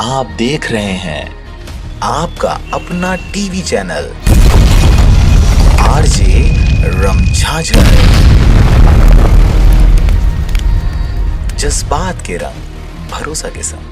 आप देख रहे हैं आपका अपना टीवी चैनल आरजे रमझाझर। जज्बात के रंग, भरोसा के संग।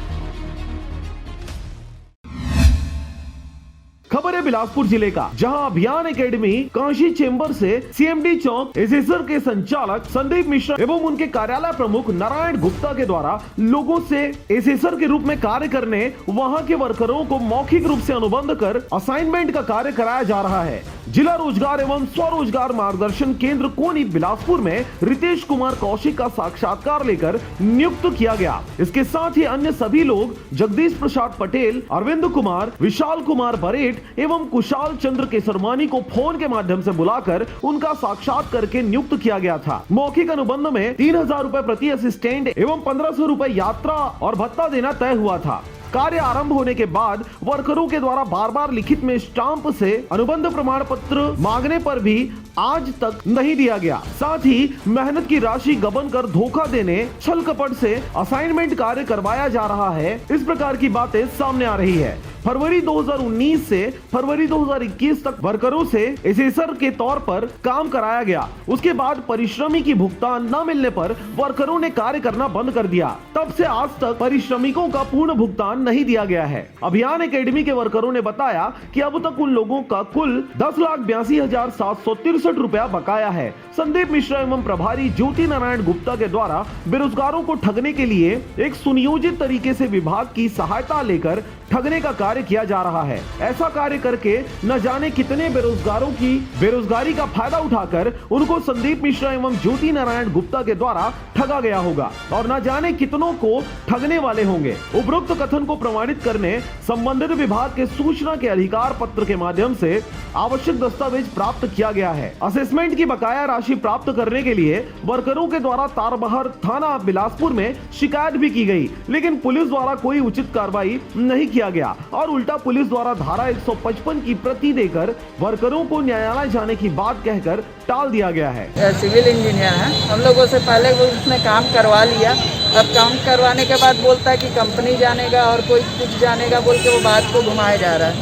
खबर है बिलासपुर जिले का, जहां अभियान एकेडमी काशी चेंबर से सीएमडी चौक एसेसर के संचालक संदीप मिश्रा एवं उनके कार्यालय प्रमुख नारायण गुप्ता के द्वारा लोगों से एसेसर के रूप में कार्य करने वहां के वर्करों को मौखिक रूप से अनुबंध कर असाइनमेंट का कार्य कराया जा रहा है। जिला रोजगार एवं स्वरोजगार मार्गदर्शन केंद्र कोनी बिलासपुर में रितेश कुमार कौशिक का साक्षात्कार लेकर नियुक्त किया गया। इसके साथ ही अन्य सभी लोग जगदीश प्रसाद पटेल, अरविंद कुमार, विशाल कुमार बरेट एवं कुशाल चंद्र केसरमानी को फोन के माध्यम से बुलाकर उनका साक्षात करके नियुक्त किया गया था। मौखिक अनुबंध में 3000 रुपए प्रति असिस्टेंट एवं 1500 रुपए यात्रा और भत्ता देना तय हुआ था। कार्य आरंभ होने के बाद वर्करों के द्वारा बार बार लिखित में स्टाम्प से अनुबंध प्रमाण पत्र मांगने पर भी आज तक नहीं दिया गया। साथ ही मेहनत की राशि गबन कर धोखा देने, छल कपट से असाइनमेंट कार्य करवाया जा रहा है। इस प्रकार की बातें सामने आ रही है। फरवरी 2019 से फरवरी 2021 तक वर्करों से एसेसर के तौर पर काम कराया गया। उसके बाद परिश्रमी की भुगतान न मिलने पर वर्करों ने कार्य करना बंद कर दिया। तब से आज तक परिश्रमिकों का पूर्ण भुगतान नहीं दिया गया है। अभियान एकेडमी के वर्करों ने बताया कि अब तक उन लोगों का कुल 10,82,763 रुपया बकाया है। संदीप मिश्रा एवं प्रभारी ज्योति नारायण गुप्ता के द्वारा बेरोजगारों को ठगने के लिए एक सुनियोजित तरीके से विभाग की सहायता लेकर ठगने का कार्य किया जा रहा है। ऐसा कार्य करके न जाने कितने बेरोजगारों की बेरोजगारी का फायदा उठाकर उनको संदीप मिश्रा एवं ज्योति नारायण गुप्ता के द्वारा ठगा गया होगा और न जाने कितनों को ठगने वाले होंगे। उपरोक्त कथन को प्रमाणित करने संबंधित विभाग के सूचना के अधिकार पत्र के माध्यम से आवश्यक दस्तावेज प्राप्त किया गया है। असेसमेंट की बकाया राशि प्राप्त करने के लिए वर्करों के द्वारा तारबहार थाना बिलासपुर में शिकायत भी की गई, लेकिन पुलिस द्वारा कोई उचित कार्रवाई नहीं किया गया और उल्टा पुलिस द्वारा धारा 155 की प्रति देकर वर्करों को न्यायालय जाने की बात कहकर टाल दिया गया है। सिविल इंजीनियर है, हम लोगों से पहले वो उसने काम करवा लिया। अब काम करवाने के बाद बोलता है कि कंपनी जानेगा और कोई कुछ जानेगा बोल के वो बात को घुमाया जा रहा है।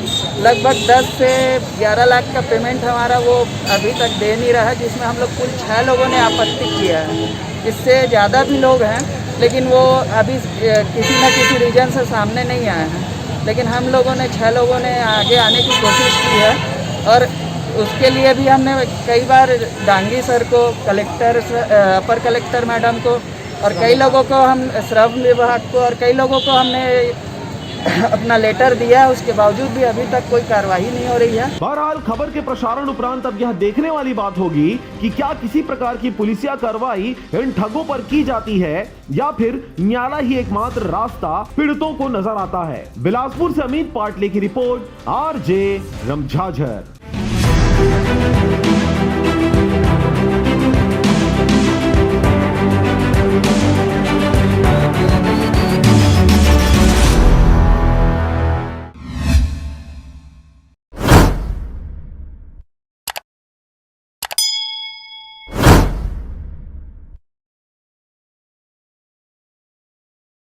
लगभग 10 से 11 लाख का पेमेंट हमारा वो अभी तक दे नहीं रहा है, जिसमें हम लोग कुल 6 लोगों ने आपत्ति किया है। इससे ज़्यादा भी लोग हैं, लेकिन वो अभी किसी न किसी रीजन से सामने नहीं आए हैं। लेकिन हम लोगों ने 6 लोगों ने आगे आने की कोशिश की है और उसके लिए भी हमने कई बार डांगी सर को, कलेक्टर अपर कलेक्टर मैडम को और कई लोगों को हम श्रम विभाग को और कई लोगों को हमने अपना लेटर दिया है। उसके बावजूद भी अभी तक कोई कार्रवाई नहीं हो रही है। बहरहाल खबर के प्रसारण उपरांत अब यह देखने वाली बात होगी कि क्या किसी प्रकार की पुलिसिया कार्रवाई इन ठगों पर की जाती है या फिर न्यायालय ही एकमात्र रास्ता पीड़ितों को नजर आता है। बिलासपुर से अमित पाटले की रिपोर्ट, आरजे रमझाझर।